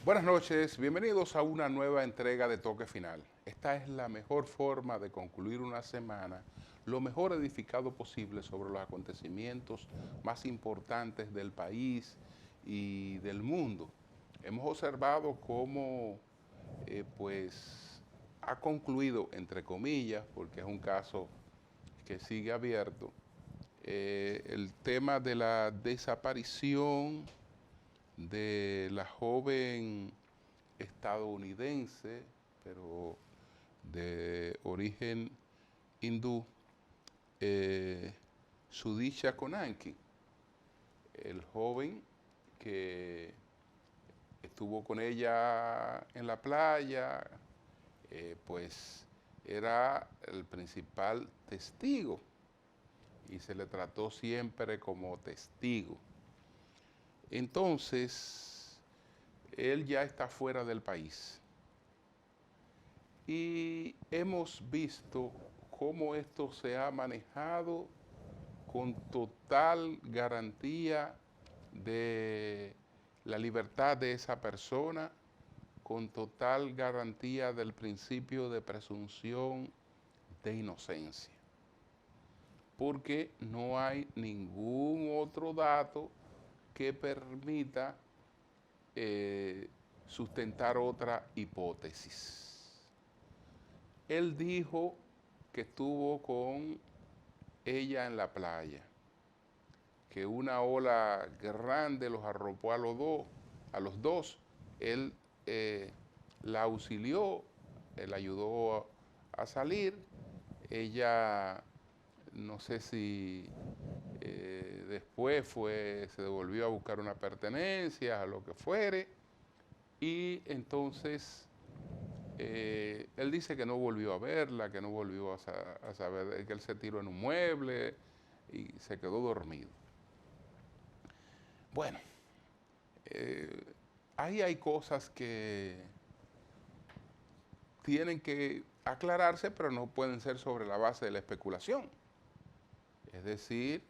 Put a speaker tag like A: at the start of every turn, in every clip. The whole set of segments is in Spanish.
A: Buenas noches, bienvenidos a una nueva entrega de Toque Final. Esta es la mejor forma de concluir una semana lo mejor edificado posible sobre los acontecimientos más importantes del país y del mundo. Hemos observado cómo pues ha concluido, entre comillas, porque es un caso que sigue abierto, el tema de la desaparición de la joven estadounidense, pero de origen hindú, Sudisha Konanki, el joven que estuvo con ella en la playa, pues era el principal testigo y se le trató siempre como testigo. Entonces, él ya está fuera del país. Y hemos visto cómo esto se ha manejado con total garantía de la libertad de esa persona, con total garantía del principio de presunción de inocencia. Porque no hay ningún otro dato que permita sustentar otra hipótesis. Él dijo que estuvo con ella en la playa, que una ola grande los arropó a los dos. Él la auxilió, él ayudó a salir. Ella, no sé si después se devolvió a buscar una pertenencia, a lo que fuere, y entonces él dice que no volvió a verla, que no volvió a saber, que él se tiró en un mueble y se quedó dormido. Bueno, ahí hay cosas que tienen que aclararse, pero no pueden ser sobre la base de la especulación. Es decir,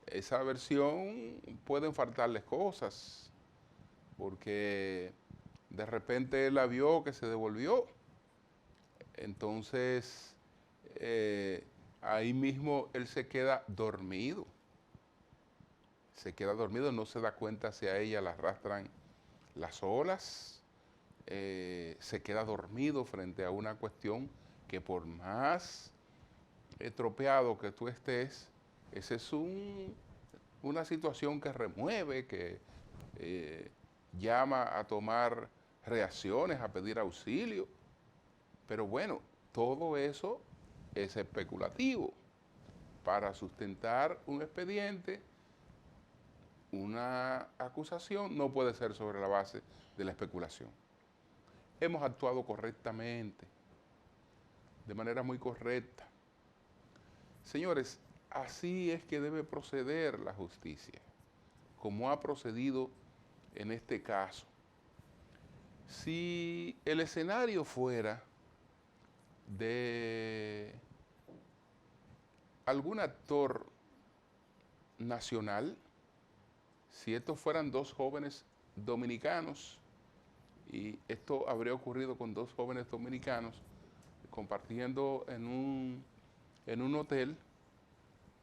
A: esa versión pueden faltarles cosas, porque de repente él la vio que se devolvió. Entonces, ahí mismo él se queda dormido. Se queda dormido, no se da cuenta si a ella la arrastran las olas. Se queda dormido frente a una cuestión que por más estropeado que tú estés, esa es una situación que remueve, que llama a tomar reacciones, a pedir auxilio. Pero bueno, todo eso es especulativo. Para sustentar un expediente, una acusación no puede ser sobre la base de la especulación. Hemos actuado correctamente, de manera muy correcta. Señores, así es que debe proceder la justicia, como ha procedido en este caso. Si el escenario fuera de algún actor nacional, si estos fueran dos jóvenes dominicanos, y esto habría ocurrido con dos jóvenes dominicanos compartiendo en un hotel,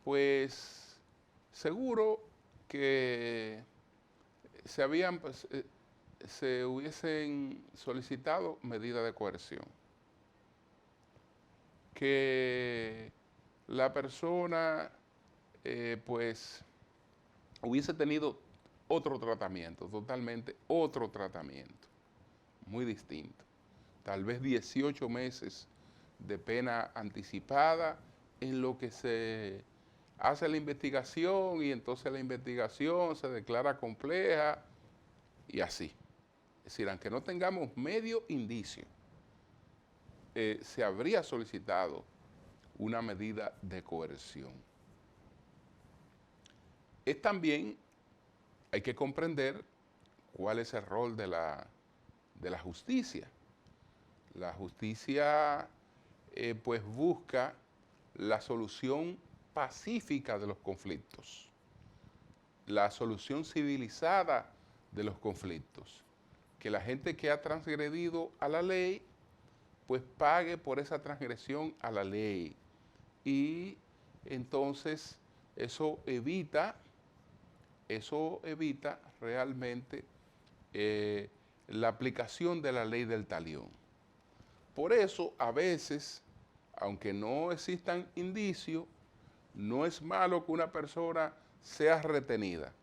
A: pues seguro que se hubiesen solicitado medidas de coerción, que la persona pues hubiese tenido otro tratamiento, totalmente otro tratamiento, muy distinto. Tal vez 18 meses de pena anticipada en lo que se hace la investigación, y entonces la investigación se declara compleja y así. Es decir, aunque no tengamos medio indicio, se habría solicitado una medida de coerción. Es también, hay que comprender cuál es el rol de la justicia. La justicia pues busca la solución pacífica de los conflictos, la solución civilizada de los conflictos. Que la gente que ha transgredido a la ley, pues pague por esa transgresión a la ley. Y entonces eso evita realmente la aplicación de la ley del talión. Por eso, a veces, aunque no existan indicios, no es malo que una persona sea retenida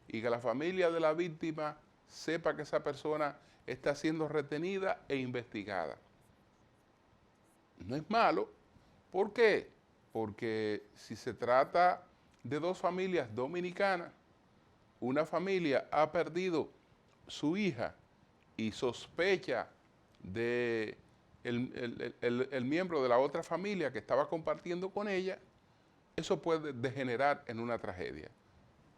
A: y que la familia de la víctima sepa que esa persona está siendo retenida e investigada. No es malo. ¿Por qué? Porque si se trata de dos familias dominicanas, una familia ha perdido su hija y sospecha de el miembro de la otra familia que estaba compartiendo con ella, eso puede degenerar en una tragedia.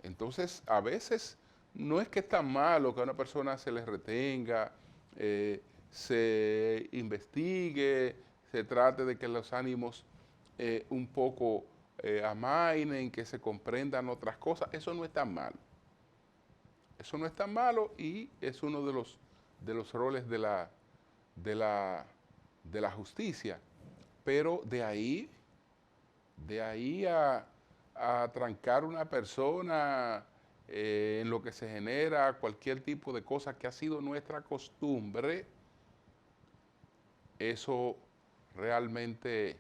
A: Entonces, a veces no es que está malo que a una persona se le retenga, se investigue, se trate de que los ánimos un poco amainen, que se comprendan otras cosas. Eso no es tan malo. Eso no es tan malo y es uno de los roles de la justicia. Pero de ahí a trancar una persona en lo que se genera cualquier tipo de cosa que ha sido nuestra costumbre, eso realmente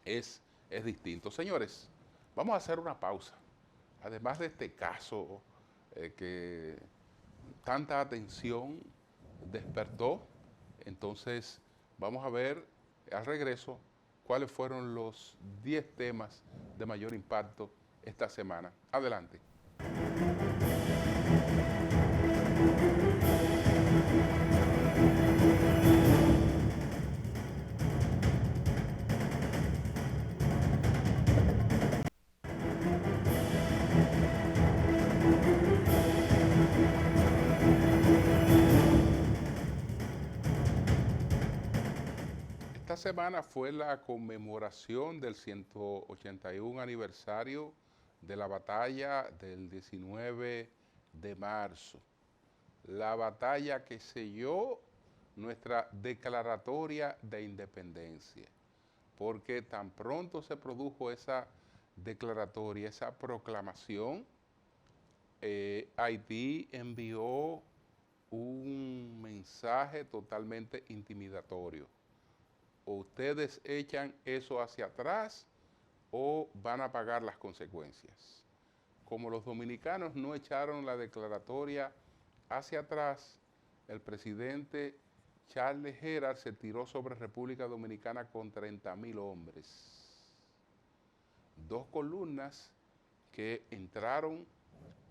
A: es distinto. Señores, vamos a hacer una pausa. Además de este caso que tanta atención despertó, entonces vamos a ver al regreso cuáles fueron los 10 temas de mayor impacto esta semana. Adelante. Esta semana fue la conmemoración del 181 aniversario de la batalla del 19 de marzo. La batalla que selló nuestra declaratoria de independencia. Porque tan pronto se produjo esa declaratoria, esa proclamación, Haití envió un mensaje totalmente intimidatorio. O ustedes echan eso hacia atrás o van a pagar las consecuencias. Como los dominicanos no echaron la declaratoria hacia atrás, el presidente Charles Gerard se tiró sobre República Dominicana con 30.000 hombres. 2 columnas que entraron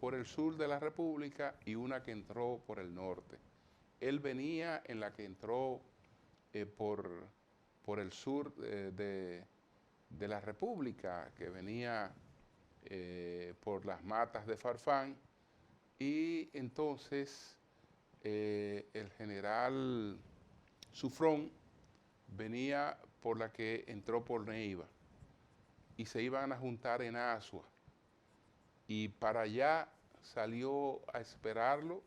A: por el sur de la República y una que entró por el norte. Él venía en la que entró por el sur de la República, que venía por las matas de Farfán, y entonces el general Sufrón venía por la que entró por Neiva, y se iban a juntar en Asua, y para allá salió a esperarlo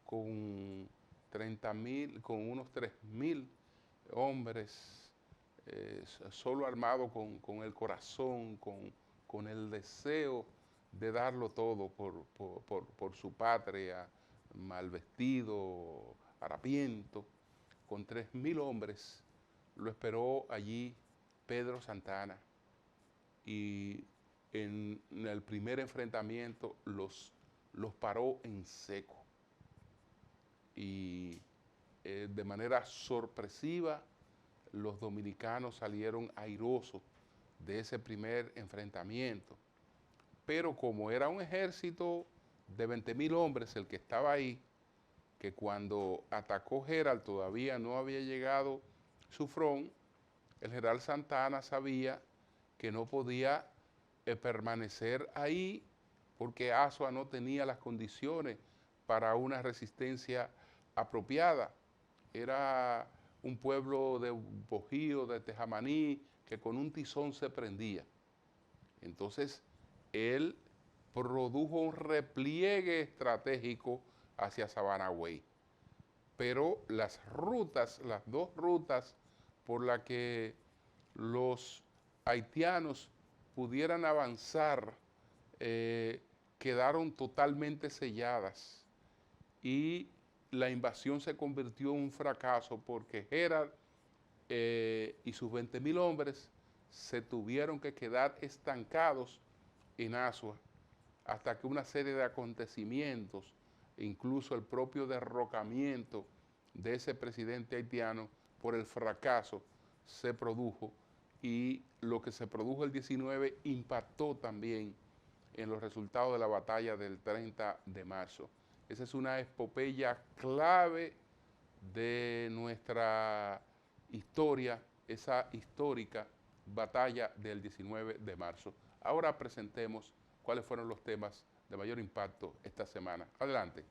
A: con 30.000, con unos 3.000 hombres, solo armados con el corazón, con el deseo de darlo todo por su patria, mal vestido, harapiento. Con 3.000 hombres lo esperó allí Pedro Santana, y en el primer enfrentamiento los paró en seco. Y de manera sorpresiva, los dominicanos salieron airosos de ese primer enfrentamiento. Pero como era un ejército de 20.000 hombres el que estaba ahí, que cuando atacó Gerald todavía no había llegado Sufrón, el general Santana sabía que no podía permanecer ahí porque Asua no tenía las condiciones para una resistencia apropiada. Era un pueblo de bojío, de tejamaní, que con un tizón se prendía. Entonces, él produjo un repliegue estratégico hacia Sabanagüey. Pero las rutas, las dos rutas por las que los haitianos pudieran avanzar quedaron totalmente selladas y la invasión se convirtió en un fracaso porque Gerard y sus 20.000 hombres se tuvieron que quedar estancados en Asua hasta que una serie de acontecimientos, incluso el propio derrocamiento de ese presidente haitiano por el fracaso, se produjo, y lo que se produjo el 19 impactó también en los resultados de la batalla del 30 de marzo. Esa es una epopeya clave de nuestra historia, esa histórica batalla del 19 de marzo. Ahora presentemos cuáles fueron los temas de mayor impacto esta semana. Adelante.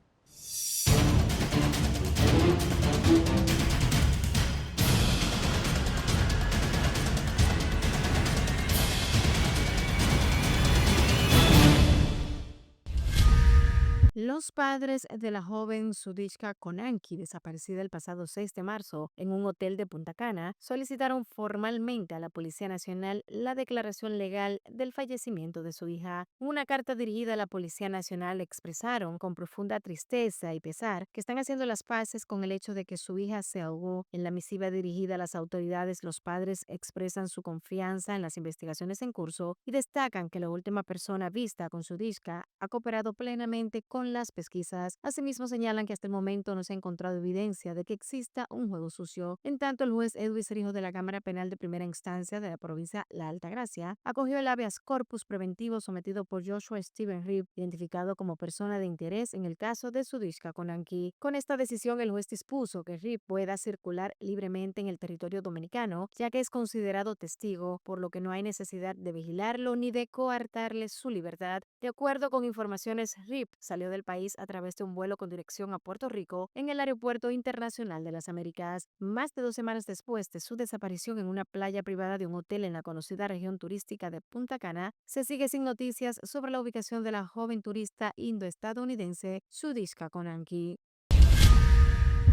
B: Los padres de la joven Sudishka Konanki, desaparecida el pasado 6 de marzo en un hotel de Punta Cana, solicitaron formalmente a la Policía Nacional la declaración legal del fallecimiento de su hija. Una carta dirigida a la Policía Nacional expresaron con profunda tristeza y pesar que están haciendo las paces con el hecho de que su hija se ahogó. En la misiva dirigida a las autoridades, los padres expresan su confianza en las investigaciones en curso y destacan que la última persona vista con Sudishka ha cooperado plenamente con las pesquisas. Asimismo, señalan que hasta el momento no se ha encontrado evidencia de que exista un juego sucio. En tanto, el juez Edwin Serijo de la Cámara Penal de Primera Instancia de la provincia La Altagracia acogió el habeas corpus preventivo sometido por Joshua Steven Reed, identificado como persona de interés en el caso de Sudishka Konanki. Con esta decisión, el juez dispuso que Reed pueda circular libremente en el territorio dominicano, ya que es considerado testigo, por lo que no hay necesidad de vigilarlo ni de coartarle su libertad. De acuerdo con informaciones, Reed salió del país a través de un vuelo con dirección a Puerto Rico en el Aeropuerto Internacional de las Américas. Más de 2 semanas después de su desaparición en una playa privada de un hotel en la conocida región turística de Punta Cana, se sigue sin noticias sobre la ubicación de la joven turista indo-estadounidense Sudishka Konanki.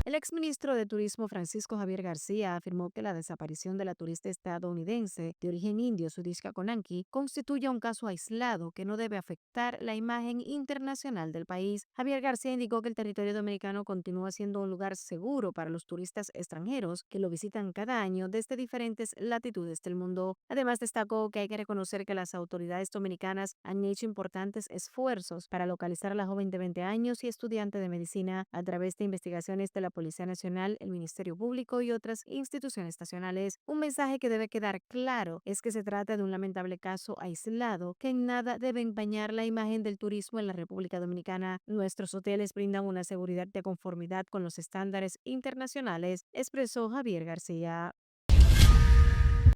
B: El exministro de Turismo Francisco Javier García afirmó que la desaparición de la turista estadounidense de origen indio Sudishka Konanki constituye un caso aislado que no debe afectar la imagen internacional del país. Javier García indicó que el territorio dominicano continúa siendo un lugar seguro para los turistas extranjeros que lo visitan cada año desde diferentes latitudes del mundo. Además, destacó que hay que reconocer que las autoridades dominicanas han hecho importantes esfuerzos para localizar a la joven de 20 años y estudiante de medicina a través de investigaciones de la Policía Nacional, el Ministerio Público y otras instituciones nacionales. Un mensaje que debe quedar claro es que se trata de un lamentable caso aislado que en nada debe empañar la imagen del turismo en la República Dominicana. Nuestros hoteles brindan una seguridad de conformidad con los estándares internacionales, expresó Javier García.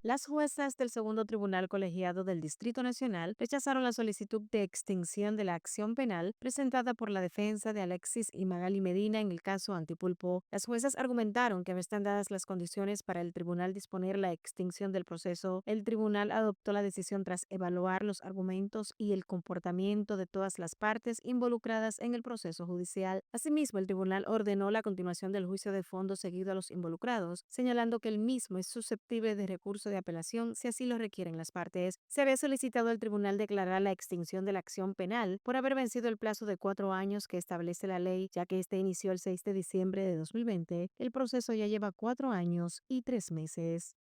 B: Las juezas del Segundo Tribunal Colegiado del Distrito Nacional rechazaron la solicitud de extinción de la acción penal presentada por la defensa de Alexis y Magali Medina en el caso Antipulpo. Las juezas argumentaron que no están dadas las condiciones para el tribunal disponer la extinción del proceso. El tribunal adoptó la decisión tras evaluar los argumentos y el comportamiento de todas las partes involucradas en el proceso judicial. Asimismo, el tribunal ordenó la continuación del juicio de fondo seguido a los involucrados, señalando que el mismo es susceptible de recurso de apelación si así lo requieren las partes. Se había solicitado al tribunal declarar la extinción de la acción penal por haber vencido el plazo de 4 años que establece la ley, ya que este inició el 6 de diciembre de 2020. El proceso ya lleva 4 años y 3 meses.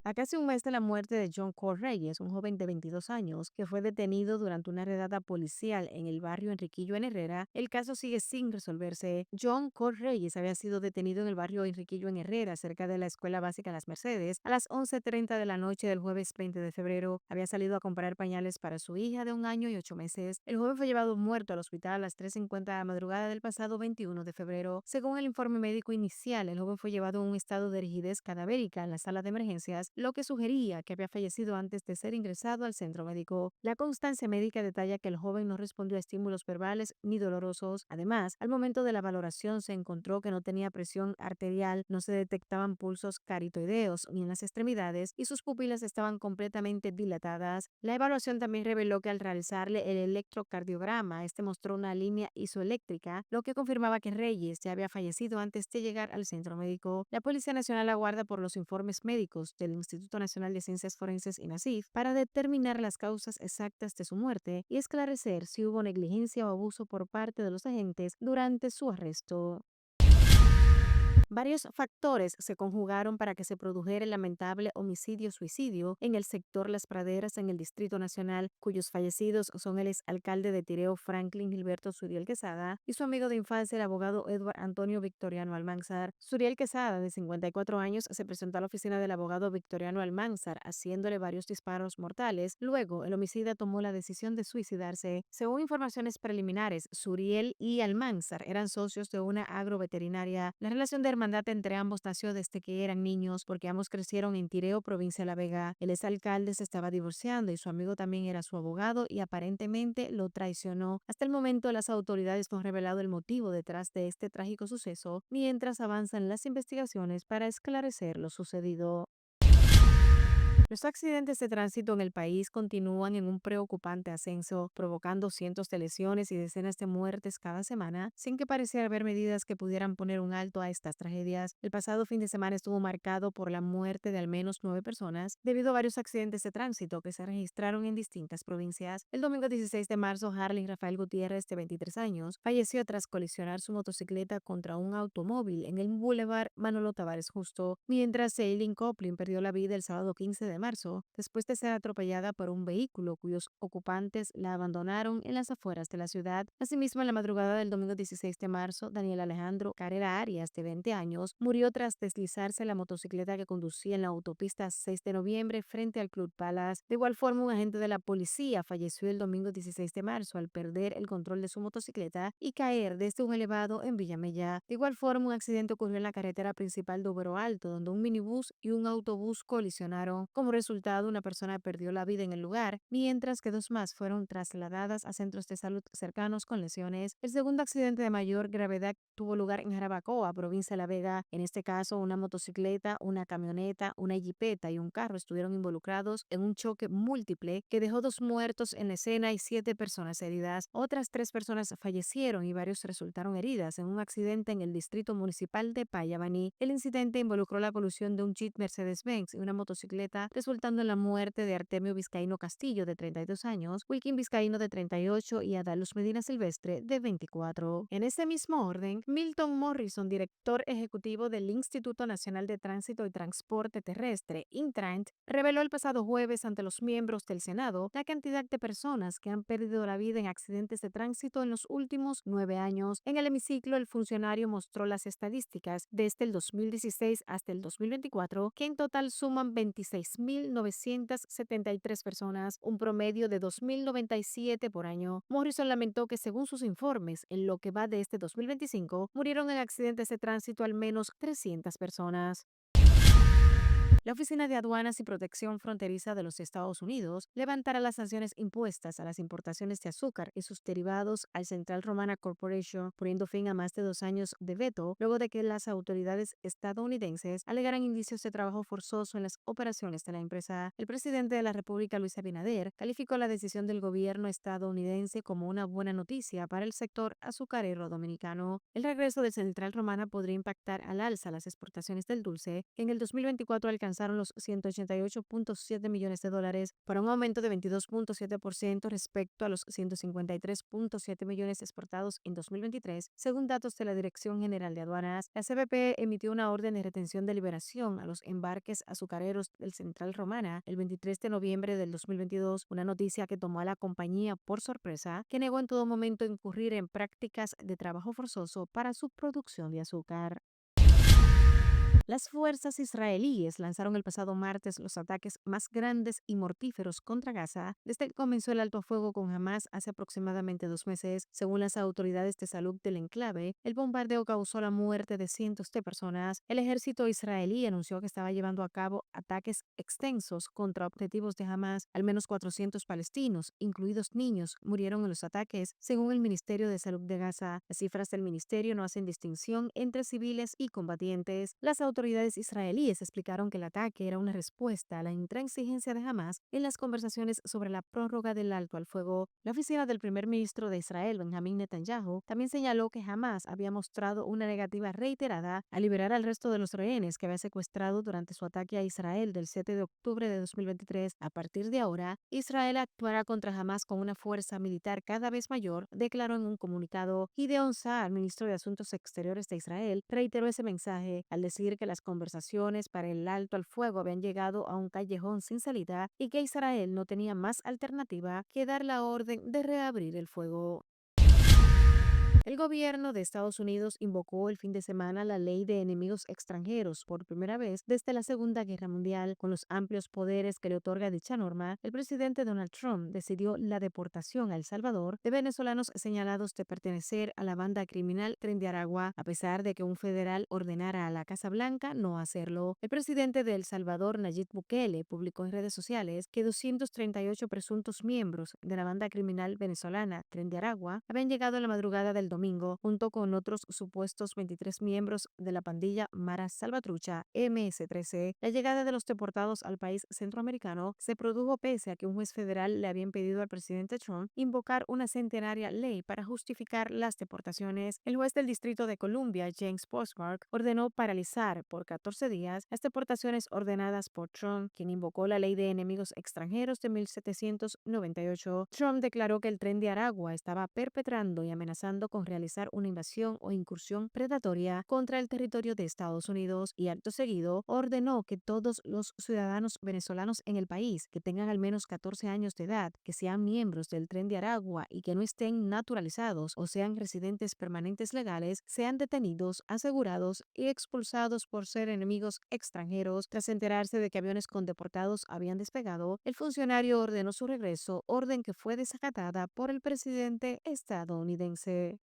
B: A casi un mes de la muerte de John Cole Reyes, un joven de 22 años que fue detenido durante una redada policial en el barrio Enriquillo en Herrera, el caso sigue sin resolverse. John Cole Reyes había sido detenido en el barrio Enriquillo en Herrera, cerca de la Escuela Básica Las Mercedes, a las 11:30 de la noche del jueves 20 de febrero. Había salido a comprar pañales para su hija de 1 año y 8 meses. El joven fue llevado muerto al hospital a las 3:50 de la madrugada del pasado 21 de febrero. Según el informe médico inicial, el joven fue llevado en un estado de rigidez cadavérica en la sala de emergencias lo que sugería que había fallecido antes de ser ingresado al centro médico. La constancia médica detalla que el joven no respondió a estímulos verbales ni dolorosos. Además, al momento de la valoración se encontró que no tenía presión arterial, no se detectaban pulsos caritoideos ni en las extremidades y sus pupilas estaban completamente dilatadas. La evaluación también reveló que al realizarle el electrocardiograma, este mostró una línea isoeléctrica, lo que confirmaba que Reyes ya había fallecido antes de llegar al centro médico. La Policía Nacional aguarda por los informes médicos del Instituto Nacional de Ciencias Forenses INACIF para determinar las causas exactas de su muerte y esclarecer si hubo negligencia o abuso por parte de los agentes durante su arresto. Varios factores se conjugaron para que se produjera el lamentable homicidio-suicidio en el sector Las Praderas en el Distrito Nacional, cuyos fallecidos son el exalcalde de Tireo Franklin Gilberto Suriel Quesada y su amigo de infancia el abogado Edward Antonio Victoriano Almanzar. Suriel Quesada, de 54 años, se presentó a la oficina del abogado Victoriano Almanzar haciéndole varios disparos mortales. Luego, el homicida tomó la decisión de suicidarse. Según informaciones preliminares, Suriel y Almanzar eran socios de una agroveterinaria. La relación de hermandad entre ambos nació desde que eran niños porque ambos crecieron en Tireo, provincia de La Vega. El exalcalde se estaba divorciando y su amigo también era su abogado y aparentemente lo traicionó. Hasta el momento las autoridades no han revelado el motivo detrás de este trágico suceso, mientras avanzan las investigaciones para esclarecer lo sucedido. Los accidentes de tránsito en el país continúan en un preocupante ascenso, provocando cientos de lesiones y decenas de muertes cada semana, sin que pareciera haber medidas que pudieran poner un alto a estas tragedias. El pasado fin de semana estuvo marcado por la muerte de al menos 9 personas debido a varios accidentes de tránsito que se registraron en distintas provincias. El domingo 16 de marzo, Harley Rafael Gutiérrez, de 23 años, falleció tras colisionar su motocicleta contra un automóvil en el Boulevard Manolo Tavares Justo, mientras Eileen Coplin perdió la vida el sábado 15 de marzo, después de ser atropellada por un vehículo cuyos ocupantes la abandonaron en las afueras de la ciudad. Asimismo, en la madrugada del domingo 16 de marzo, Daniel Alejandro Carrera Arias, de 20 años, murió tras deslizarse la motocicleta que conducía en la autopista 6 de noviembre frente al Club Palace. De igual forma, un agente de la policía falleció el domingo 16 de marzo al perder el control de su motocicleta y caer desde un elevado en Villamella. De igual forma, un accidente ocurrió en la carretera principal de Ubero Alto, donde un minibús y un autobús colisionaron. Como resultado, una persona perdió la vida en el lugar, mientras que 2 más fueron trasladadas a centros de salud cercanos con lesiones. El segundo accidente de mayor gravedad tuvo lugar en Jarabacoa, provincia de La Vega. En este caso, una motocicleta, una camioneta, una jipeta y un carro estuvieron involucrados en un choque múltiple que dejó 2 muertos en la escena y 7 personas heridas. Otras 3 personas fallecieron y varios resultaron heridas en un accidente en el distrito municipal de Payabaní. El incidente involucró la colusión de un Jeep Mercedes-Benz y una motocicleta, resultando en la muerte de Artemio Vizcaíno Castillo, de 32 años, Wilkin Vizcaíno, de 38, y Adaluz Medina Silvestre, de 24. En ese mismo orden, Milton Morrison, director ejecutivo del Instituto Nacional de Tránsito y Transporte Terrestre, Intrant, reveló el pasado jueves ante los miembros del Senado la cantidad de personas que han perdido la vida en accidentes de tránsito en los últimos 9 años. En el hemiciclo, el funcionario mostró las estadísticas desde el 2016 hasta el 2024, que en total suman 26.973 personas, un promedio de 2.097 por año. Morrison lamentó que, según sus informes, en lo que va de este 2025, murieron en accidentes de tránsito al menos 300 personas. La Oficina de Aduanas y Protección Fronteriza de los Estados Unidos levantará las sanciones impuestas a las importaciones de azúcar y sus derivados al Central Romana Corporation, poniendo fin a más de 2 años de veto, luego de que las autoridades estadounidenses alegaran indicios de trabajo forzoso en las operaciones de la empresa. El presidente de la República, Luis Abinader, calificó la decisión del gobierno estadounidense como una buena noticia para el sector azucarero dominicano. El regreso del Central Romana podría impactar al alza las exportaciones del dulce, que en el 2024 alcanzaron los 188.7 millones de dólares, para un aumento de 22.7% respecto a los 153.7 millones exportados en 2023, según datos de la Dirección General de Aduanas. La CBP emitió una orden de retención de liberación a los embarques azucareros del Central Romana el 23 de noviembre del 2022, una noticia que tomó a la compañía por sorpresa, que negó en todo momento incurrir en prácticas de trabajo forzoso para su producción de azúcar. Las fuerzas israelíes lanzaron el pasado martes los ataques más grandes y mortíferos contra Gaza desde que comenzó el alto fuego con Hamas hace aproximadamente 2 meses. Según las autoridades de salud del enclave, el bombardeo causó la muerte de cientos de personas. El ejército israelí anunció que estaba llevando a cabo ataques extensos contra objetivos de Hamas. Al menos 400 palestinos, incluidos niños, murieron en los ataques, según el Ministerio de Salud de Gaza. Las cifras del ministerio no hacen distinción entre civiles y combatientes. Las autoridades israelíes explicaron que el ataque era una respuesta a la intransigencia de Hamas en las conversaciones sobre la prórroga del alto al fuego. La oficina del primer ministro de Israel, Benjamin Netanyahu, también señaló que Hamas había mostrado una negativa reiterada a liberar al resto de los rehenes que había secuestrado durante su ataque a Israel del 7 de octubre de 2023. A partir de ahora, Israel actuará contra Hamas con una fuerza militar cada vez mayor, declaró en un comunicado. Gideon Saar, ministro de Asuntos Exteriores de Israel, reiteró ese mensaje al decir que las conversaciones para el alto al fuego habían llegado a un callejón sin salida y que Israel no tenía más alternativa que dar la orden de reabrir el fuego. El gobierno de Estados Unidos invocó el fin de semana la ley de enemigos extranjeros por primera vez desde la Segunda Guerra Mundial. Con los amplios poderes que le otorga dicha norma, el presidente Donald Trump decidió la deportación a El Salvador de venezolanos señalados de pertenecer a la banda criminal Tren de Aragua, a pesar de que un federal ordenara a la Casa Blanca no hacerlo. El presidente de El Salvador, Nayib Bukele, publicó en redes sociales que 238 presuntos miembros de la banda criminal venezolana Tren de Aragua habían llegado en la madrugada del domingo, junto con otros supuestos 23 miembros de la pandilla Mara Salvatrucha MS-13. La llegada de los deportados al país centroamericano se produjo pese a que un juez federal le había impedido al presidente Trump invocar una centenaria ley para justificar las deportaciones. El juez del Distrito de Columbia, James Postmark, ordenó paralizar por 14 días las deportaciones ordenadas por Trump, quien invocó la ley de enemigos extranjeros de 1798. Trump declaró que el Tren de Aragua estaba perpetrando y amenazando con realizar una invasión o incursión predatoria contra el territorio de Estados Unidos y acto seguido ordenó que todos los ciudadanos venezolanos en el país que tengan al menos 14 años de edad, que sean miembros del Tren de Aragua y que no estén naturalizados o sean residentes permanentes legales, sean detenidos, asegurados y expulsados por ser enemigos extranjeros. Tras enterarse de que aviones con deportados habían despegado, el funcionario ordenó su regreso, orden que fue desacatada por el presidente estadounidense.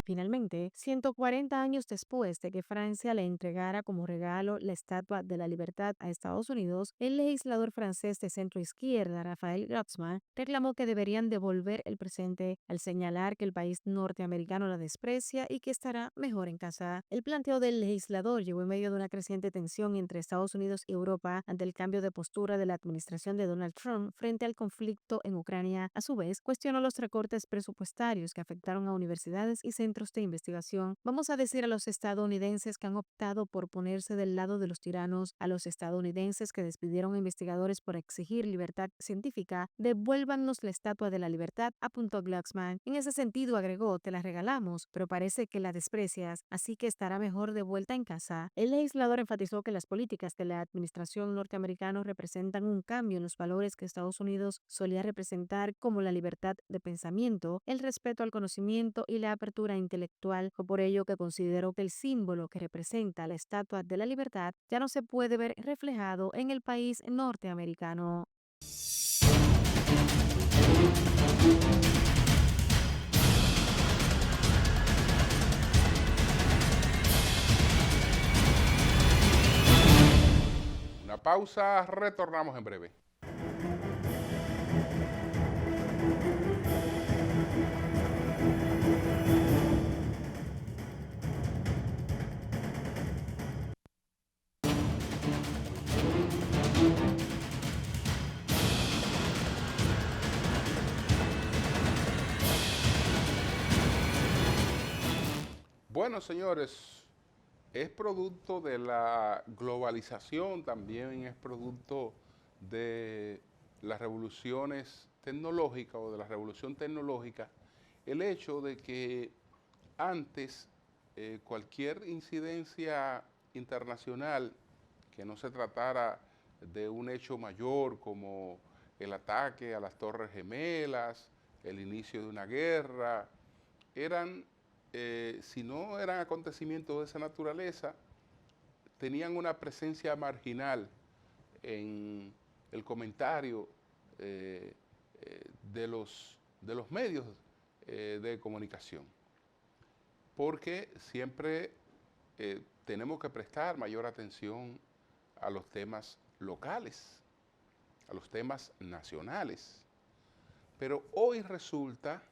B: Finalmente, 140 años después de que Francia le entregara como regalo la Estatua de la Libertad a Estados Unidos, el legislador francés de centro izquierda, Raphaël Glucksmann, reclamó que deberían devolver el presente al señalar que el país norteamericano la desprecia y que estará mejor en casa. El planteo del legislador llegó en medio de una creciente tensión entre Estados Unidos y Europa ante el cambio de postura de la administración de Donald Trump frente al conflicto en Ucrania. A su vez, cuestionó los recortes presupuestarios que afectaron a universidades y centros de investigación. Vamos a decir a los estadounidenses que han optado por ponerse del lado de los tiranos, a los estadounidenses que despidieron a investigadores por exigir libertad científica, devuélvannos la Estatua de la Libertad, apuntó Glucksmann. En ese sentido, agregó, te la regalamos, pero parece que la desprecias, así que estará mejor de vuelta en casa. El legislador enfatizó que las políticas de la administración norteamericana representan un cambio en los valores que Estados Unidos solía representar, como la libertad de pensamiento, el respeto al conocimiento y la apertura intelectual. Fue por ello que consideró que el símbolo que representa la Estatua de la Libertad ya no se puede ver reflejado en el país norteamericano.
A: Una pausa, retornamos en breve. Bueno, señores, es producto de la globalización, también es producto de las revoluciones tecnológicas o de la revolución tecnológica, el hecho de que antes cualquier incidencia internacional que no se tratara de un hecho mayor como el ataque a las Torres Gemelas, el inicio de una guerra, eran, si no eran acontecimientos de esa naturaleza, tenían una presencia marginal en el comentario de los medios de comunicación, porque siempre tenemos que prestar mayor atención a los temas locales, a los temas nacionales. Pero hoy resulta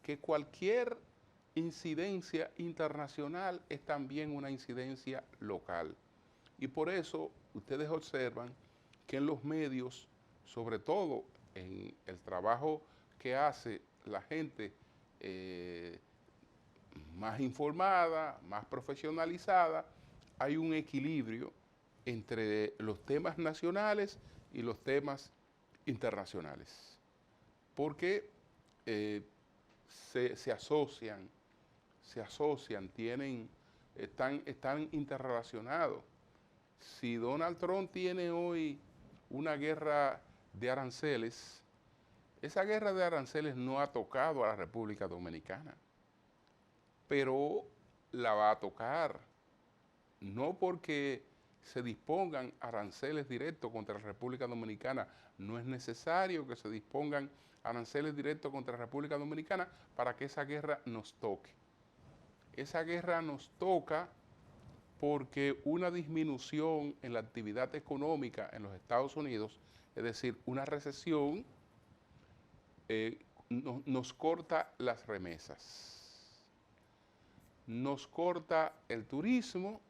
A: que cualquier incidencia internacional es también una incidencia local. Y por eso ustedes observan que en los medios, sobre todo en el trabajo que hace la gente más informada, más profesionalizada, hay un equilibrio entre los temas nacionales y los temas internacionales. Porque se asocian, están interrelacionados. Si Donald Trump tiene hoy una guerra de aranceles, esa guerra de aranceles no ha tocado a la República Dominicana, pero la va a tocar, no porque se dispongan aranceles directos contra la República Dominicana, no es necesario que se dispongan aranceles directos contra la República Dominicana para que esa guerra nos toque. Esa guerra nos toca porque una disminución en la actividad económica en los Estados Unidos, es decir, una recesión, nos corta las remesas, nos corta el turismo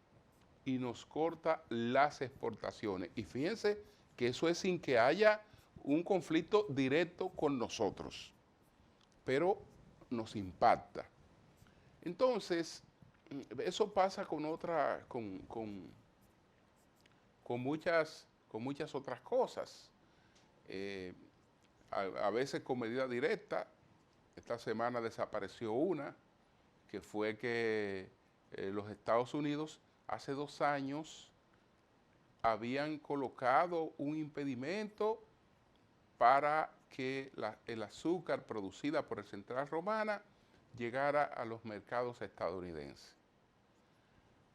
A: y nos corta las exportaciones. Y fíjense que eso es sin que haya un conflicto directo con nosotros, pero nos impacta. Entonces, eso pasa con muchas otras cosas. A veces con medida directa. Esta semana desapareció una, que fue que los Estados Unidos hace 2 años habían colocado un impedimento para que el azúcar producida por el Central Romana llegara a los mercados estadounidenses.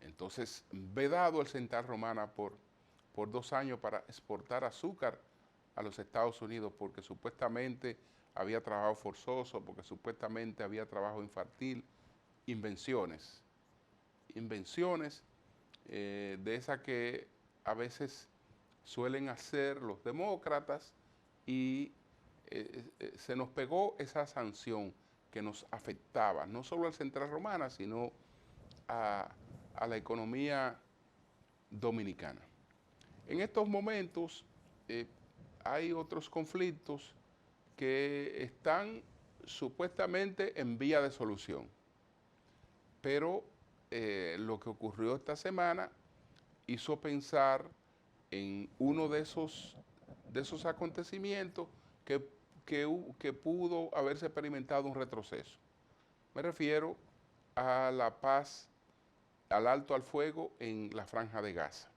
A: Entonces, vedado el Central Romana por 2 años para exportar azúcar a los Estados Unidos, porque supuestamente había trabajo forzoso, porque supuestamente había trabajo infantil, invenciones de esas que a veces suelen hacer los demócratas, y se nos pegó esa sanción que nos afectaba, no solo al Central Romana, sino a la economía dominicana. En estos momentos hay otros conflictos que están supuestamente en vía de solución, pero lo que ocurrió esta semana hizo pensar en uno de esos acontecimientos que pudo haberse experimentado un retroceso. Me refiero a la paz, al alto al fuego en la Franja de Gaza.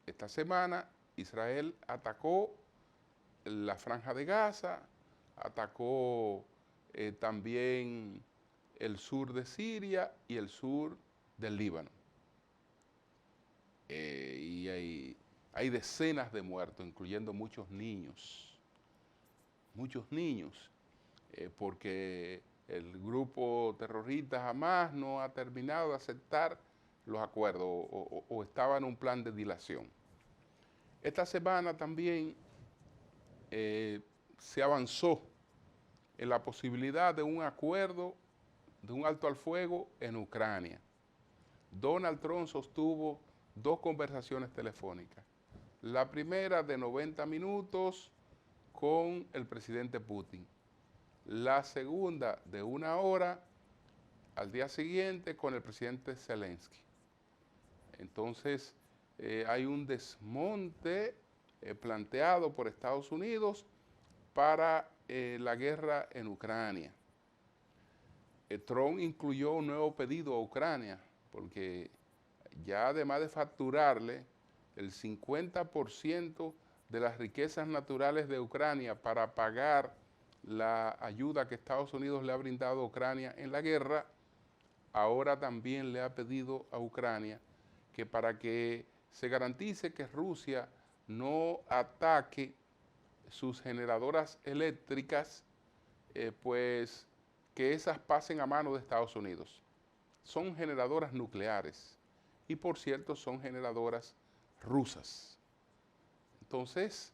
A: Esta semana Israel atacó la Franja de Gaza, atacó también el sur de Siria y el sur del Líbano. Y hay decenas de muertos, incluyendo muchos niños, porque el grupo terrorista Hamas no ha terminado de aceptar los acuerdos o estaba en un plan de dilación. Esta semana también se avanzó en la posibilidad de un acuerdo, de un alto al fuego en Ucrania. Donald Trump sostuvo 2 conversaciones telefónicas. La primera de 90 minutos con el presidente Putin. La segunda de 1 hora al día siguiente con el presidente Zelensky. Entonces, hay un desmonte planteado por Estados Unidos para la guerra en Ucrania. Trump incluyó un nuevo pedido a Ucrania, porque ya además de facturarle el 50% de las riquezas naturales de Ucrania para pagar la ayuda que Estados Unidos le ha brindado a Ucrania en la guerra, ahora también le ha pedido a Ucrania que para que se garantice que Rusia no ataque sus generadoras eléctricas, pues que esas pasen a manos de Estados Unidos. Son generadoras nucleares y por cierto son generadoras rusas. Entonces,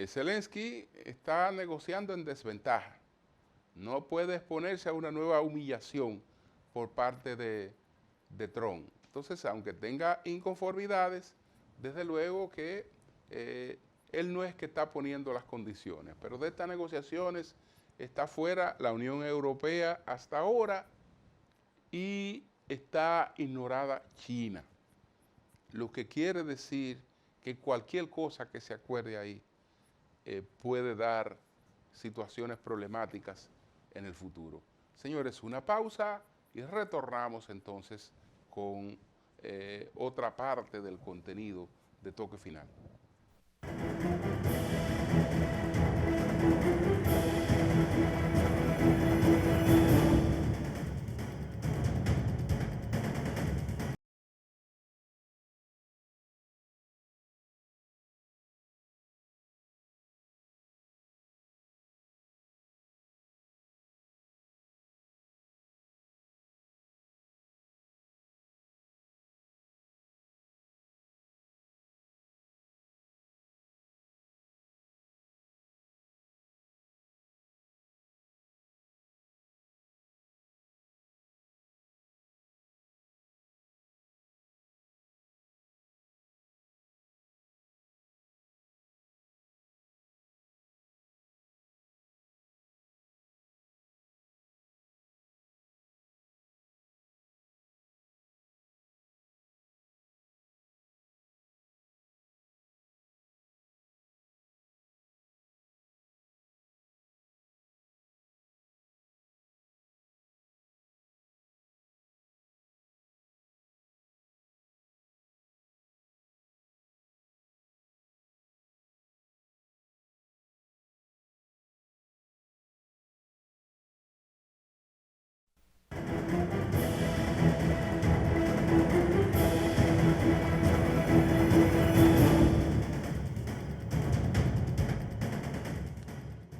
A: Zelensky está negociando en desventaja. No puede exponerse a una nueva humillación por parte de Trump. Entonces, aunque tenga inconformidades, desde luego que él no es que está poniendo las condiciones, pero de estas negociaciones está fuera la Unión Europea hasta ahora y está ignorada China, lo que quiere decir que cualquier cosa que se acuerde ahí puede dar situaciones problemáticas en el futuro. Señores, una pausa y retornamos entonces con otra parte del contenido de Toque Final.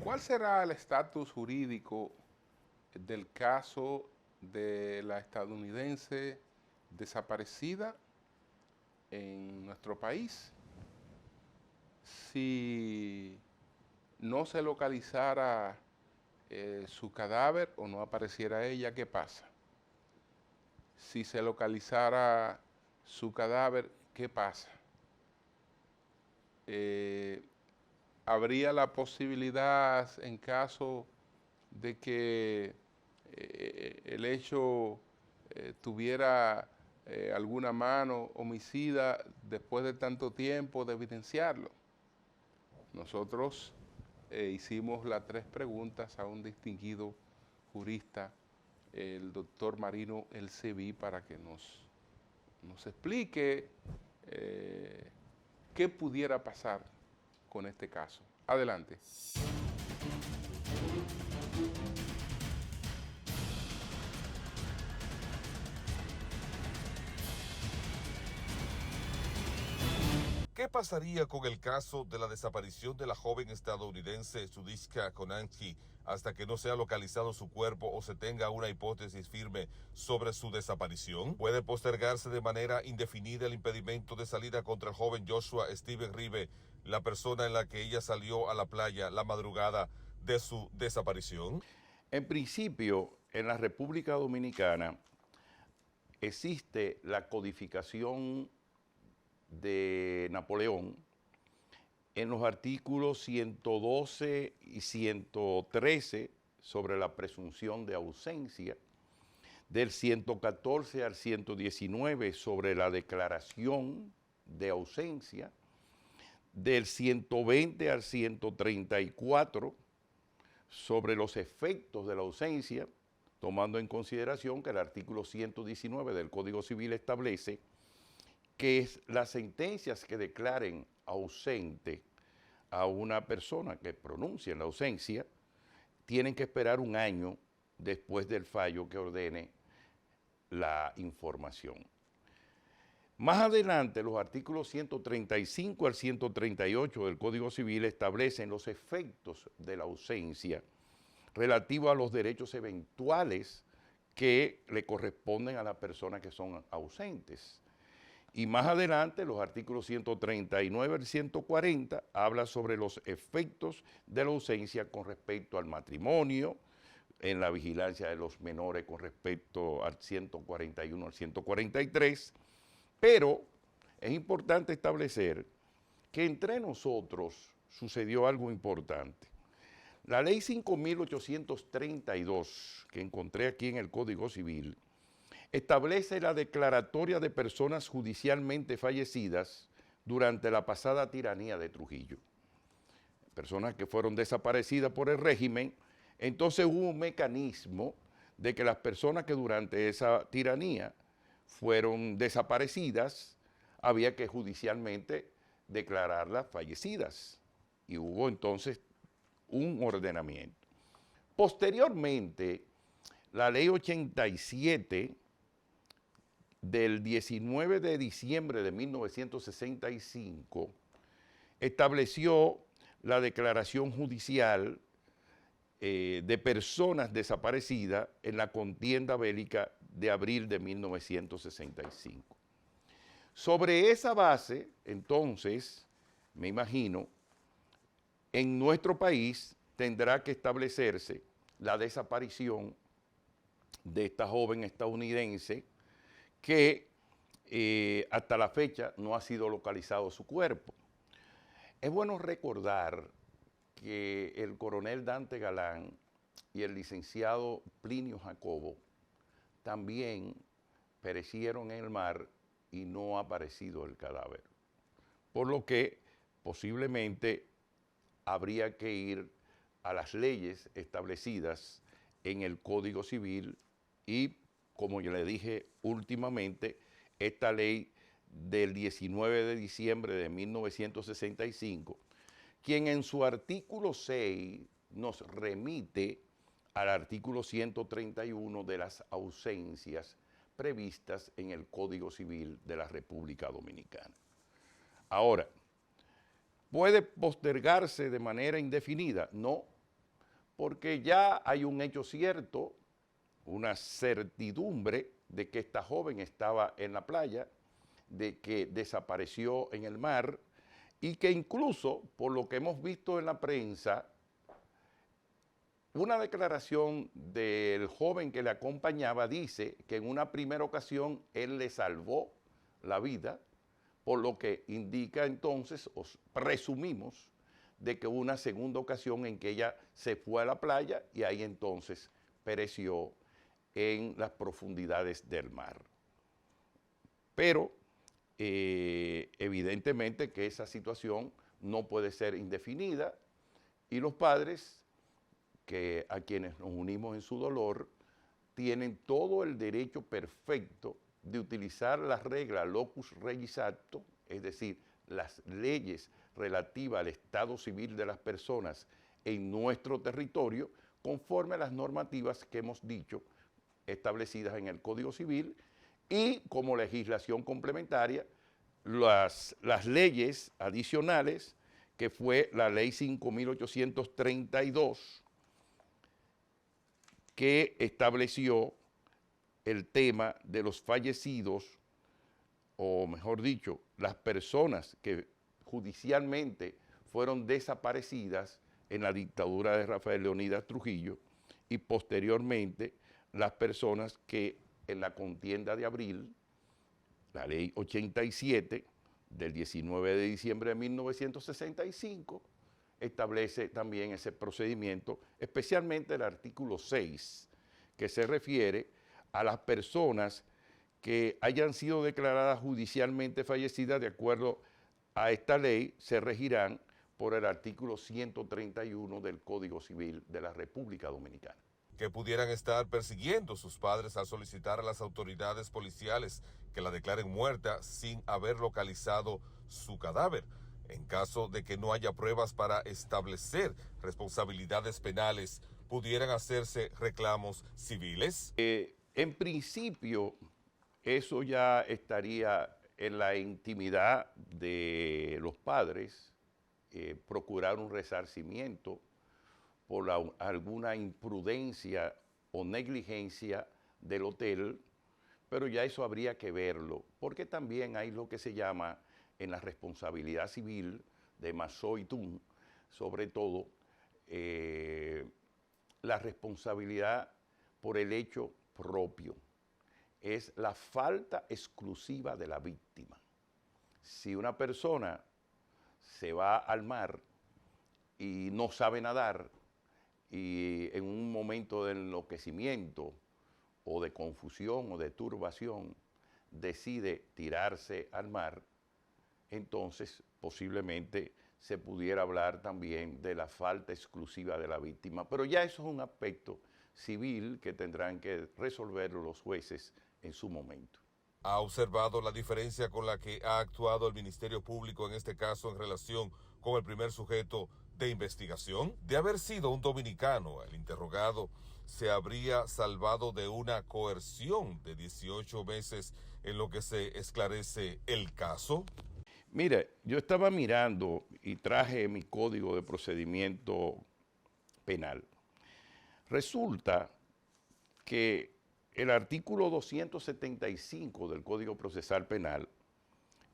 A: ¿Cuál será el estatus jurídico del caso de la estadounidense desaparecida en nuestro país si no se localizara su cadáver o no apareciera ella? ¿Qué pasa? Si se localizara su cadáver, ¿qué pasa? ¿Habría la posibilidad, en caso de que el hecho tuviera alguna mano homicida después de tanto tiempo, de evidenciarlo? Nosotros hicimos las 3 preguntas a un distinguido jurista, el doctor Marino Elseví, para que nos explique qué pudiera pasar con este caso. Adelante.
C: ¿Qué pasaría con el caso de la desaparición de la joven estadounidense Zudishka Konansky hasta que no sea localizado su cuerpo o se tenga una hipótesis firme sobre su desaparición? ¿Puede postergarse de manera indefinida el impedimento de salida contra el joven Joshua Steven Ribe, la persona en la que ella salió a la playa la madrugada de su desaparición?
D: En principio, en la República Dominicana existe la codificación de Napoleón en los artículos 112 y 113 sobre la presunción de ausencia, del 114 al 119 sobre la declaración de ausencia, del 120 al 134 sobre los efectos de la ausencia, tomando en consideración que el artículo 119 del Código Civil establece que las sentencias que declaren ausente a una persona que pronuncien la ausencia tienen que esperar un año después del fallo que ordene la información. Más adelante, los artículos 135 al 138 del Código Civil establecen los efectos de la ausencia relativos a los derechos eventuales que le corresponden a las personas que son ausentes. Y más adelante, los artículos 139 al 140 habla sobre los efectos de la ausencia con respecto al matrimonio, en la vigilancia de los menores con respecto al 141 al 143, pero es importante establecer que entre nosotros sucedió algo importante. La ley 5.832, que encontré aquí en el Código Civil, establece la declaratoria de personas judicialmente fallecidas durante la pasada tiranía de Trujillo. Personas que fueron desaparecidas por el régimen. Entonces hubo un mecanismo de que las personas que durante esa tiranía fueron desaparecidas, había que judicialmente declararlas fallecidas. Y hubo entonces un ordenamiento. Posteriormente, la ley 87 del 19 de diciembre de 1965 estableció la declaración judicial de personas desaparecidas en la contienda bélica de abril de 1965. Sobre esa base, entonces, me imagino, en nuestro país tendrá que establecerse la desaparición de esta joven estadounidense que hasta la fecha no ha sido localizado su cuerpo. Es bueno recordar que el coronel Dante Galán y el licenciado Plinio Jacobo también perecieron en el mar y no ha aparecido el cadáver. Por lo que posiblemente habría que ir a las leyes establecidas en el Código Civil y, como yo le dije últimamente, esta ley del 19 de diciembre de 1965, quien en su artículo 6 nos remite al artículo 131 de las ausencias previstas en el Código Civil de la República Dominicana. Ahora, ¿puede postergarse de manera indefinida? No, porque ya hay un hecho cierto, una certidumbre de que esta joven estaba en la playa, de que desapareció en el mar y que incluso, por lo que hemos visto en la prensa, una declaración del joven que le acompañaba dice que en una primera ocasión él le salvó la vida, por lo que indica entonces, o presumimos, de que hubo una segunda ocasión en que ella se fue a la playa y ahí entonces pereció en las profundidades del mar. Pero evidentemente que esa situación no puede ser indefinida y los padres, que a quienes nos unimos en su dolor, tienen todo el derecho perfecto de utilizar las reglas locus regis acto, es decir, las leyes relativas al estado civil de las personas en nuestro territorio, conforme a las normativas que hemos dicho establecidas en el Código Civil y como legislación complementaria las leyes adicionales que fue la ley 5.832 que estableció el tema de los fallecidos, o mejor dicho, las personas que judicialmente fueron desaparecidas en la dictadura de Rafael Leónidas Trujillo y posteriormente las personas que en la contienda de abril, la ley 87 del 19 de diciembre de 1965, establece también ese procedimiento, especialmente el artículo 6, que se refiere a las personas que hayan sido declaradas judicialmente fallecidas de acuerdo a esta ley, se regirán por el artículo 131 del Código Civil de la República Dominicana.
C: Que pudieran estar persiguiendo sus padres al solicitar a las autoridades policiales que la declaren muerta sin haber localizado su cadáver, en caso de que no haya pruebas para establecer responsabilidades penales, ¿pudieran hacerse reclamos civiles?
D: Es En principio, eso ya estaría en la intimidad de los padres, procurar un resarcimiento por alguna imprudencia o negligencia del hotel, pero ya eso habría que verlo, porque también hay lo que se llama en la responsabilidad civil de Massó y Thun, sobre todo, la responsabilidad por el hecho propio. Es la falta exclusiva de la víctima. Si una persona se va al mar y no sabe nadar y en un momento de enloquecimiento o de confusión o de turbación decide tirarse al mar, entonces posiblemente se pudiera hablar también de la falta exclusiva de la víctima. Pero ya eso es un aspecto civil que tendrán que resolver los jueces en su momento.
C: ¿Ha observado la diferencia con la que ha actuado el Ministerio Público en este caso en relación con el primer sujeto de investigación? De haber sido un dominicano, el interrogado se habría salvado de una coerción de 18 meses en lo que se esclarece el caso.
D: Mire, yo estaba mirando y traje mi código de procedimiento penal. Resulta que el artículo 275 del Código Procesal Penal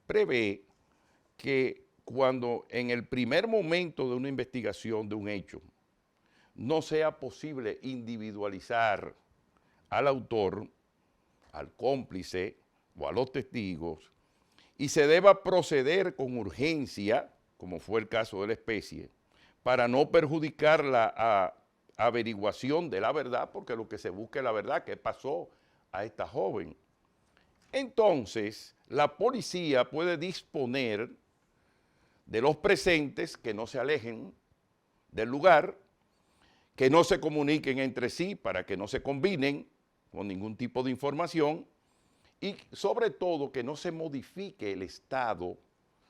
D: prevé que cuando en el primer momento de una investigación de un hecho no sea posible individualizar al autor, al cómplice o a los testigos, y se deba proceder con urgencia, como fue el caso de la especie, para no perjudicar la averiguación de la verdad, porque lo que se busca es la verdad, qué pasó a esta joven. Entonces, la policía puede disponer de los presentes que no se alejen del lugar, que no se comuniquen entre sí para que no se combinen con ningún tipo de información y sobre todo que no se modifique el estado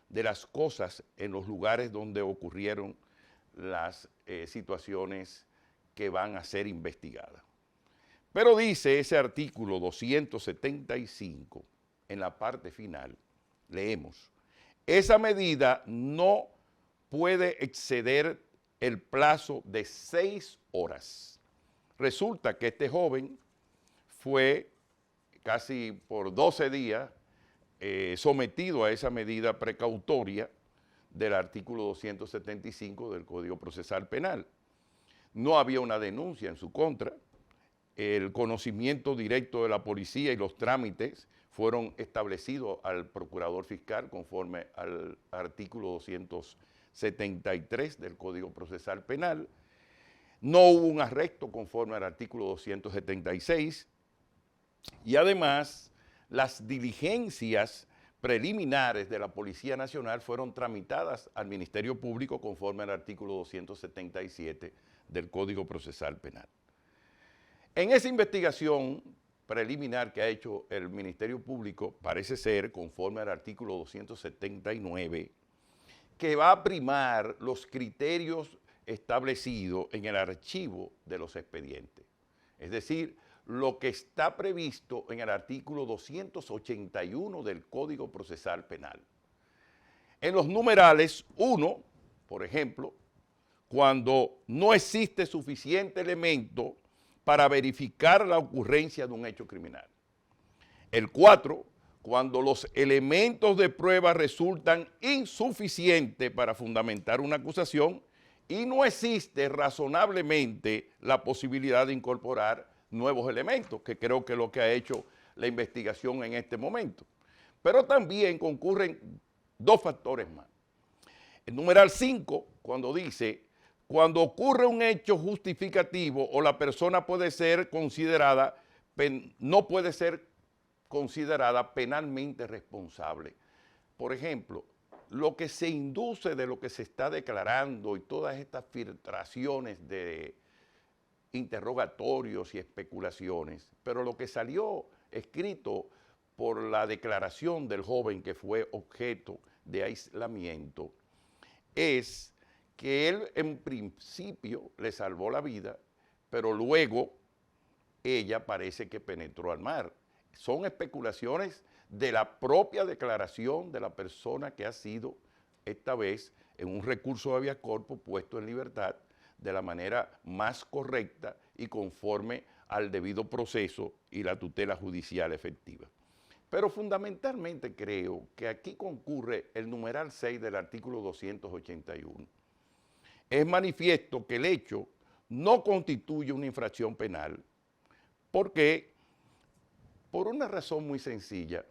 D: de las cosas en los lugares donde ocurrieron las situaciones que van a ser investigadas. Pero dice ese artículo 275, en la parte final, leemos, esa medida no puede exceder el plazo de 6 horas. Resulta que este joven fue casi por 12 días sometido a esa medida precautoria del artículo 275 del Código Procesal Penal. No había una denuncia en su contra, el conocimiento directo de la policía y los trámites fueron establecidos al procurador fiscal conforme al artículo 273 del Código Procesal Penal. No hubo un arresto conforme al artículo 276 y además las diligencias preliminares de la Policía Nacional fueron tramitadas al Ministerio Público conforme al artículo 277 del Código Procesal Penal. En esa investigación preliminar que ha hecho el Ministerio Público, parece ser, conforme al artículo 279, que va a primar los criterios establecidos en el archivo de los expedientes. Es decir, lo que está previsto en el artículo 281 del Código Procesal Penal. En los numerales 1, por ejemplo, cuando no existe suficiente elemento para verificar la ocurrencia de un hecho criminal. El 4, cuando los elementos de prueba resultan insuficientes para fundamentar una acusación y no existe razonablemente la posibilidad de incorporar nuevos elementos, que creo que es lo que ha hecho la investigación en este momento. Pero también concurren 2 factores más. El numeral 5, cuando dice, cuando ocurre un hecho justificativo o la persona puede ser considerada, no puede ser considerada penalmente responsable. Por ejemplo, lo que se induce de lo que se está declarando y todas estas filtraciones de interrogatorios y especulaciones, pero lo que salió escrito por la declaración del joven que fue objeto de aislamiento es que él en principio le salvó la vida, pero luego ella parece que penetró al mar. Son especulaciones de la propia declaración de la persona que ha sido, esta vez, en un recurso de habeas corpus puesto en libertad de la manera más correcta y conforme al debido proceso y la tutela judicial efectiva. Pero fundamentalmente creo que aquí concurre el numeral 6 del artículo 281. Es manifiesto que el hecho no constituye una infracción penal porque, por una razón muy sencilla,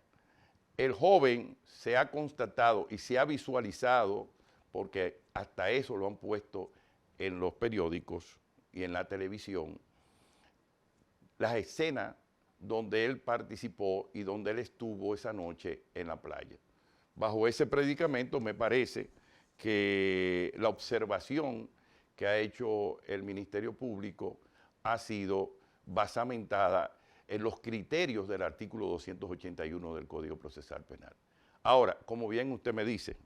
D: el joven se ha constatado y se ha visualizado, porque hasta eso lo han puesto en los periódicos y en la televisión, las escenas donde él participó y donde él estuvo esa noche en la playa. Bajo ese predicamento me parece que la observación que ha hecho el Ministerio Público ha sido basamentada en los criterios del artículo 281 del Código Procesal Penal. Ahora, como bien usted me dice,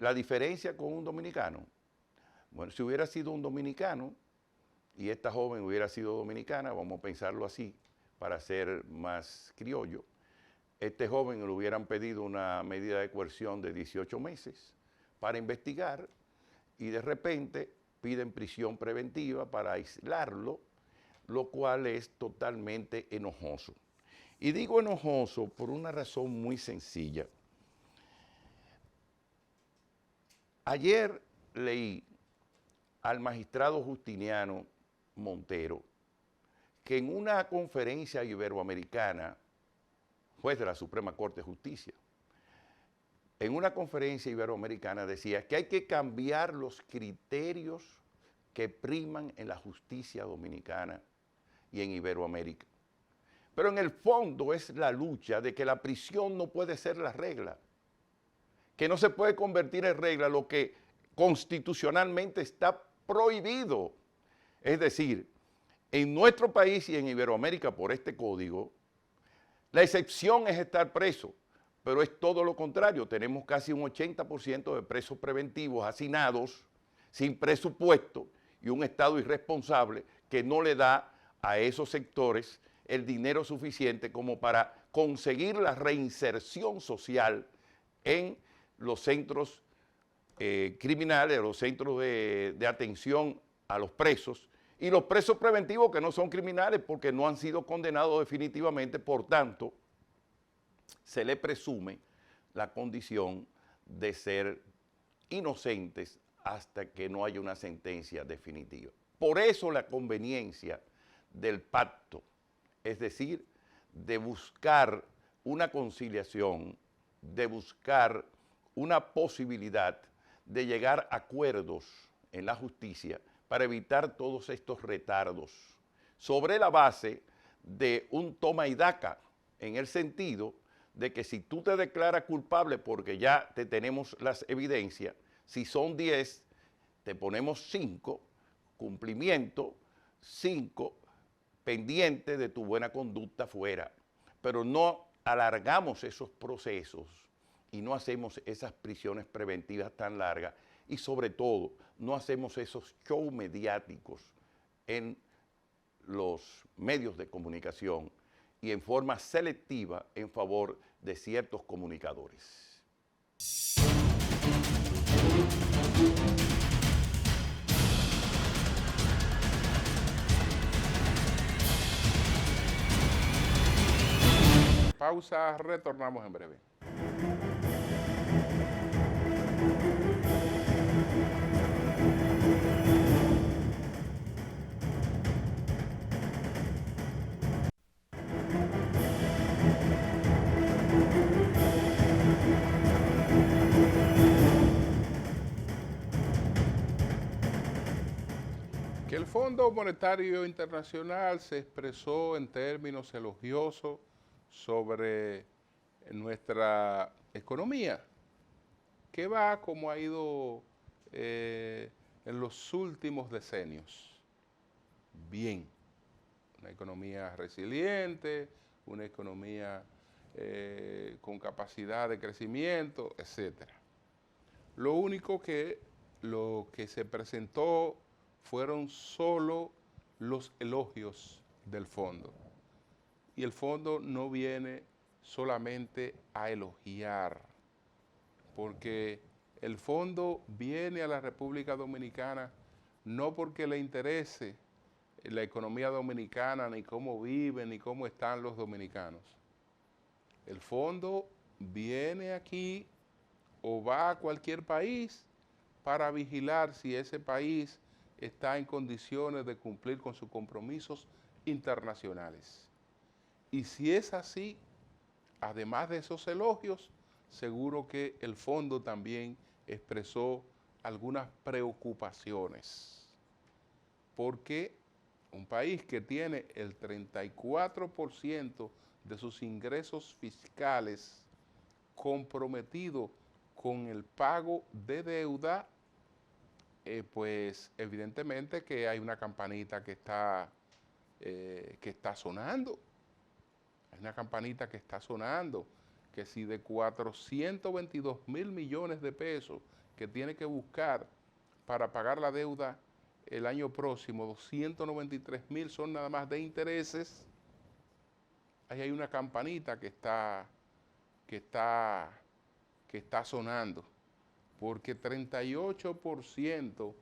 D: la diferencia con un dominicano, bueno, si hubiera sido un dominicano y esta joven hubiera sido dominicana, vamos a pensarlo así, para ser más criollo, este joven le hubieran pedido una medida de coerción de 18 meses para investigar y de repente piden prisión preventiva para aislarlo, lo cual es totalmente enojoso. Y digo enojoso por una razón muy sencilla. Ayer leí al magistrado Justiniano Montero que en una conferencia iberoamericana, juez de la Suprema Corte de Justicia, en una conferencia iberoamericana decía que hay que cambiar los criterios que priman en la justicia dominicana y en Iberoamérica. Pero en el fondo es la lucha de que la prisión no puede ser la regla, que no se puede convertir en regla lo que constitucionalmente está prohibido. Es decir, en nuestro país y en Iberoamérica por este código, la excepción es estar preso, pero es todo lo contrario. Tenemos casi un 80% de presos preventivos hacinados, sin presupuesto, y un Estado irresponsable que no le da a esos sectores el dinero suficiente como para conseguir la reinserción social en los centros criminales, los centros de atención a los presos, y los presos preventivos que no son criminales porque no han sido condenados definitivamente, por tanto, se le presume la condición de ser inocentes hasta que no haya una sentencia definitiva. Por eso la conveniencia del pacto, es decir, de buscar una conciliación, de buscar una posibilidad de llegar a acuerdos en la justicia para evitar todos estos retardos, sobre la base de un toma y daca, en el sentido de que si tú te declaras culpable porque ya te tenemos las evidencias, si son 10, te ponemos 5, cumplimiento, 5, pendiente de tu buena conducta fuera, pero no alargamos esos procesos y no hacemos esas prisiones preventivas tan largas y sobre todo no hacemos esos shows mediáticos en los medios de comunicación y en forma selectiva en favor de ciertos comunicadores.
A: Pausa, retornamos en breve. Que el Fondo Monetario Internacional se expresó en términos elogiosos sobre nuestra economía, que va como ha ido en los últimos decenios. Bien, una economía resiliente, una economía con capacidad de crecimiento, etc. Lo único que lo que se presentó fueron solo los elogios del fondo. Y el fondo no viene solamente a elogiar, porque el fondo viene a la República Dominicana no porque le interese la economía dominicana, ni cómo viven, ni cómo están los dominicanos. El fondo viene aquí o va a cualquier país para vigilar si ese país está en condiciones de cumplir con sus compromisos internacionales. Y si es así, además de esos elogios, seguro que el fondo también expresó algunas preocupaciones, porque un país que tiene el 34% de sus ingresos fiscales comprometido con el pago de deuda, pues evidentemente que hay una campanita que está sonando. Hay una campanita que está sonando, que si de 422.000 millones de pesos que tiene que buscar para pagar la deuda el año próximo, 293.000 son nada más de intereses, ahí hay una campanita que está sonando, porque 38%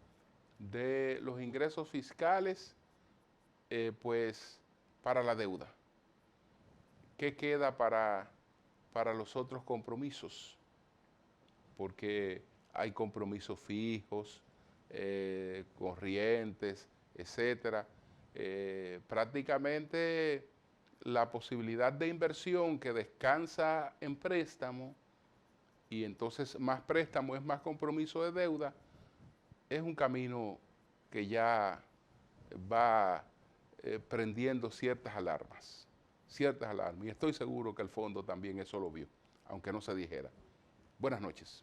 A: de los ingresos fiscales, pues, para la deuda. ¿Qué queda para los otros compromisos? Porque hay compromisos fijos, corrientes, etcétera. Prácticamente la posibilidad de inversión que descansa en préstamo, y entonces más préstamo es más compromiso de deuda, es un camino que ya va prendiendo ciertas alarmas. Y estoy seguro que el fondo también eso lo vio, aunque no se dijera. Buenas noches.